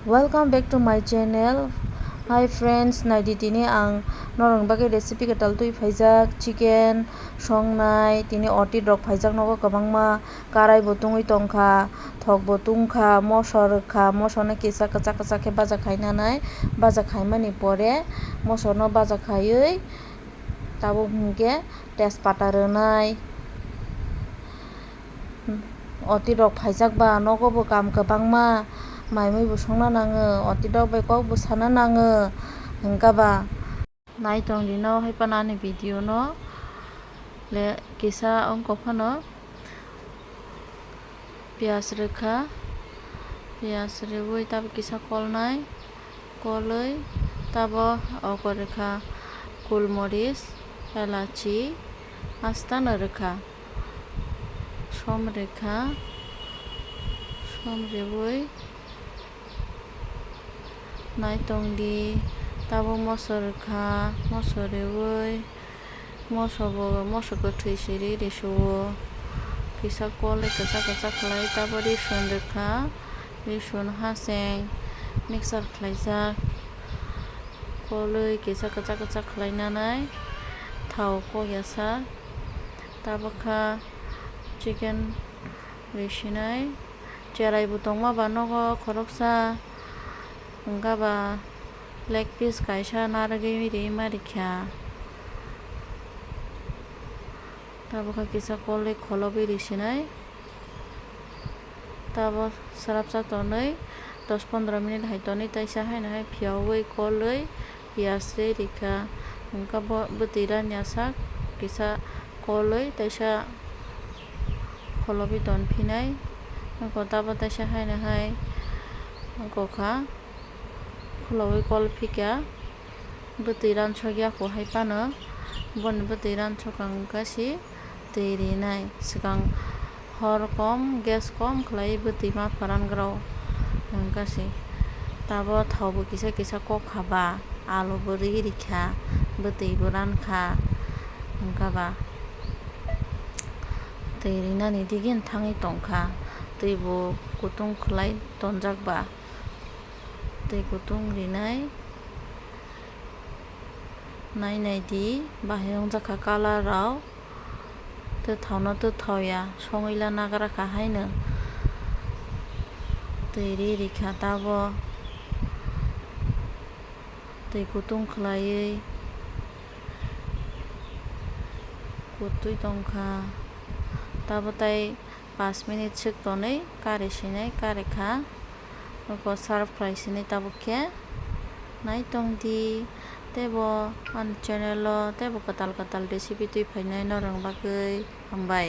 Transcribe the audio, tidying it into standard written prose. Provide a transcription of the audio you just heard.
Welcome back to my channel. Hi friends, naiditini ang norong bagay recipe katal tui phaijak chicken songnai tini oti rok phaijak nogo kwbangma karai bo tungui tongkha thok bo tungkha moso rwkha moso no kisa kwchak kwchak khe baja khainanai baja khaimani pore moso no baja khaiui tabo hinkhe tejpata rwnai oti rok phaijak ba nogo bo kam kwbangma mai mui bo songna nango oti rok bai kok bo sana nango hingka ba naitongdi no haipanani video no le kisa ongko phano piyaj rwkha piyaj rwui tabo kisa kolnai kolui tabo oko rwkha golmoric elachi astano rwkha som rwkha som rwui naitongdi tabo moso rwkha moso rwui moso kwtui siri risuo kisa kolui kwchak kwchak khlai tabo risun rwkha risun haseng mixer khlaijak kolui kisa kwchak kwchak khlainanai thau kokyasak tabo kha chicken risinai cherai bo tongma ba nogo khoroksa hingka ba leg piece kaisa narwgui rima rwkha tabo kha kisa kolui kholobwi risinai tabo swrapsa tonwi 10-15 minute hai tonwi taisa haino hai phiawui kolui piyaj rwi rwkha hingka bwtui raniyasak kisa kolui taisa kholopi tonphinai oko tabo taisa haino hai oko kha khulogui kolphikya bwtui ransokya ko hai phano boni bwtui ransokang hingkasi tui rinai swkang hor kom gas kom khlai bwtui ma pharangrok hingkasi tabo thau bo kisa kisa kokha ba alu bo rwi rwkha bwtui bo rankha hingka ba tui rinani digin thangui tongkha tui bo kutung khlai tonjak ba tui kutung rinai nainai di bahai wngjakha color rok twthau no twthauya songwui la nagraka haino tui rwi rwkha tabo tui kutung khlaiui kutui tongkha tabo tai 5 minute swk tonwi kari sinai kari kha oko serve khlai sinai tabo khe naitongdi tebo ani channel o tebo kwtal kwtal recipe tui phainai norong bagui hambai।